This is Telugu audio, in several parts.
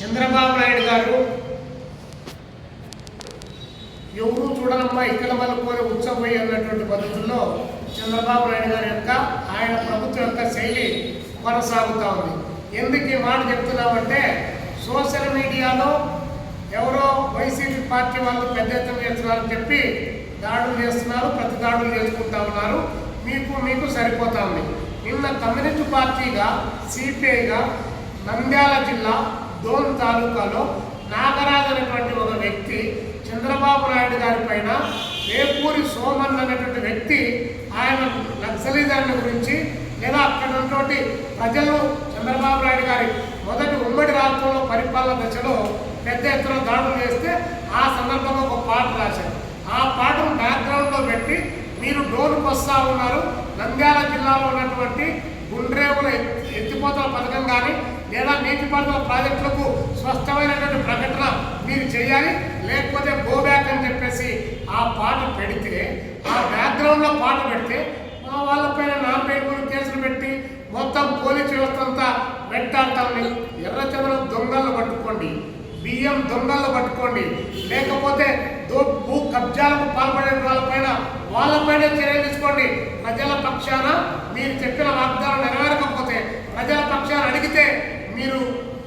చంద్రబాబు నాయుడు గారు ఎవరు చూడనమ్మా ఇక్కడ వాళ్ళకోని ఉత్సవమై అన్నటువంటి పద్ధతుల్లో చంద్రబాబు నాయుడు గారి యొక్క ఆయన ప్రభుత్వం యొక్క శైలి కొనసాగుతూ ఉంది. ఎందుకు ఈ మాట చెప్తున్నామంటే సోషల్ మీడియాలో ఎవరో వైసీపీ పార్టీ వాళ్ళు పెద్ద ఎత్తున చేస్తున్నారని చెప్పి దాడులు చేస్తున్నారు, ప్రతి దాడులు చేసుకుంటా ఉన్నారు. మీకు సరిపోతా ఉంది. నిన్న కమ్యూనిస్ట్ పార్టీగా సిపిఐగా నంద్యాల జిల్లా దోన్ తాలూకాలో నాగరాజు అనేటువంటి ఒక వ్యక్తి చంద్రబాబు నాయుడు గారి పైన వేపూరి సోమన్ అనేటువంటి వ్యక్తి ఆయన నక్సలిజాన్ని గురించి లేదా అక్కడ ఉన్నటువంటి ప్రజలు చంద్రబాబు నాయుడు గారి మొదటి ఉమ్మడి రాష్ట్రంలో పరిపాలన దశలో పెద్ద ఎత్తున దాడులు చేస్తే ఆ సందర్భంగా ఒక పాట రాశారు. ఆ పాటను బ్యాక్గ్రౌండ్లో పెట్టి మీరు డోన్కి వస్తూ ఉన్నారు, నంద్యాల జిల్లాలో ఉన్నటువంటి గుండ్రేవుల ఎత్తిపోతల పథకం కానీ లేదా నీటిపారుదల ప్రాజెక్టులకు స్పష్టమైనటువంటి ప్రకటన మీరు చేయాలి, లేకపోతే గో బ్యాక్ అని చెప్పేసి ఆ పాట పెడితే ఆ బ్యాక్గ్రౌండ్లో పాట పెడితే మా వాళ్ళపైన నాన్ కేసులు పెట్టి మొత్తం పోలీసు వ్యవస్థ అంతా వెంటాడుతుంది. ఎర్రచంద్రం దొంగలను పట్టుకోండి, బియ్యం దొంగలను పట్టుకోండి, లేకపోతే భూ కబ్జాలకు పాల్పడే వాళ్ళపైన చర్యలు తీసుకోండి. ప్రజల పక్షాన మీరు చెప్పిన వాగ్దానం నెరవేరకపోతే ప్రజల పక్షాన అడిగితే మీరు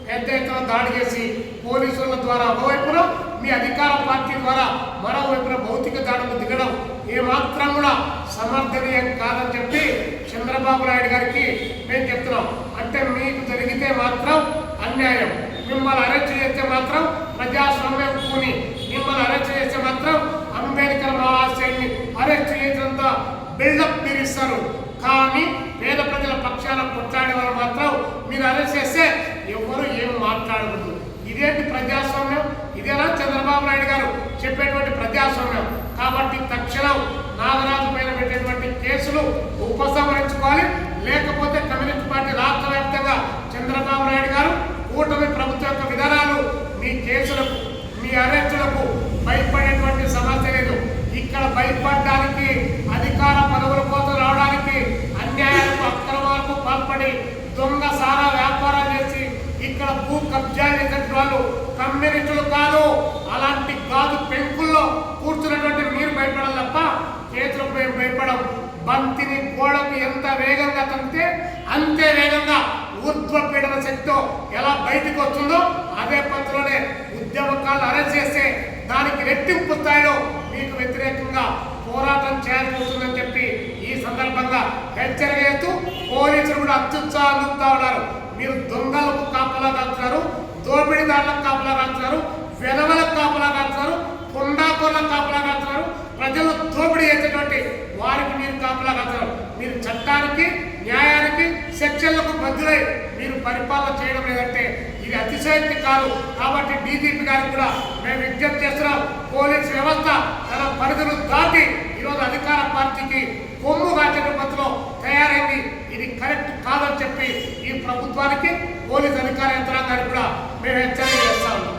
పెద్ద ఎత్తున దాడి చేసి పోలీసుల ద్వారా ఒకవైపున మీ అధికార పార్టీ ద్వారా మరోవైపున భౌతిక దాడులు దిగడం ఏమాత్రం కూడా సమర్థనీయం కాదని చెప్పి చంద్రబాబు నాయుడు గారికి మేము చెప్తున్నాం. అంటే మీకు జరిగితే మాత్రం అన్యాయం, మిమ్మల్ని అరెస్ట్ చేస్తే మాత్రం ప్రజాస్వామ్యం కూని, మిమ్మల్ని అరెస్ట్ చేస్తే మాత్రం అంబేద్కర్ మహాశయుని అరెస్ట్ చేసినంత బిల్డప్ మీరు ఇస్తారు. కానీ పేద ప్రజల పక్షాన కొట్లాడే వాళ్ళు మాత్రం మీరు అరెస్ట్ చేస్తే ఎవరు ఏం మాట్లాడకూడదు. ఇదేంటి ప్రజాస్వామ్యం? ఇదేనా చంద్రబాబు నాయుడు గారు చెప్పేటువంటి ప్రజాస్వామ్యం? కాబట్టి తక్షణం నాగరాజు పైన పెట్టేటువంటి కేసులు ఉపసంహరించుకోవాలి, లేకపోతే కమ్యూనిస్ట్ పార్టీ రాష్ట్ర వ్యాప్తంగా చంద్రబాబు నాయుడు గారు కూటమి ప్రభుత్వం యొక్క విధానాలు మీ కేసులకు మీ అరెస్టులకు భయపడేటువంటి సమస్య లేదు. ఇక్కడ భయపడడానికి అధికార పదవుల కోసం రావడానికి అన్యాయాలకు అక్రమాలకు పాల్పడి దొంగ సారా వ్యాపారాలు చేసి ఇక్కడ భూ కబ్జా చేసేటువంటి వాళ్ళు కమ్యూనిస్టులు కాదు. అలాంటి గాజు పెంకుల్లో కూర్చున్నటువంటి మీరు భయపడాలి తప్ప చేతులకు మేము భయపడం. బంతిని గోడకు ఎంత వేగంగా తంతే అంతే వేగంగా ఊర్ధ్వ పీడన శక్తితో ఎలా బయటకు వస్తుందో అదే పద్ధతిలోనే ఉద్యమకాలను అరెస్ట్ చేస్తే దానికి రెట్టింపు స్థాయిలో మీకు వ్యతిరేకంగా పోరాటం చేయాల్సి వస్తుందని చెప్పి ఈ సందర్భంగా హెచ్చరిక చేస్తూ పోలీసులు కూడా అత్యుత్సాహంగా ఉన్నారు. మీరు దొంగలకు కాపలా కాస్తున్నారు, దోపిడీదారులకు కాపలా కాస్తున్నారు, వెనవలకు కాపలా కాస్తున్నారు, కొండాకోళ్ళకు కాపలా కాస్తున్నారు, ప్రజలు దోపిడీ చేసేటువంటి వారికి మీరు కాపలా కాస్తున్నారు. మీరు చట్టానికి న్యాయానికి సెక్షన్లకు బద్దులై మీరు పరిపాలన చేయడం లేదంటే ఇది అతిశయోక్తి కాదు. కాబట్టి డీజీపీ గారికి కూడా మేము విజ్ఞప్తి చేస్తున్నాం, పోలీస్ వ్యవస్థ తన పరిధులు దాటి ఈరోజు అధికార పార్టీకి కొమ్ము కాచే పద్ధతిలో తయారైంది. ఇది కరెక్ట్ కాదని చెప్పి ఈ ప్రభుత్వానికి పోలీస్ అధికార యంత్రాంగానికి కూడా మేము హెచ్చరిక చేస్తా ఉన్నాం.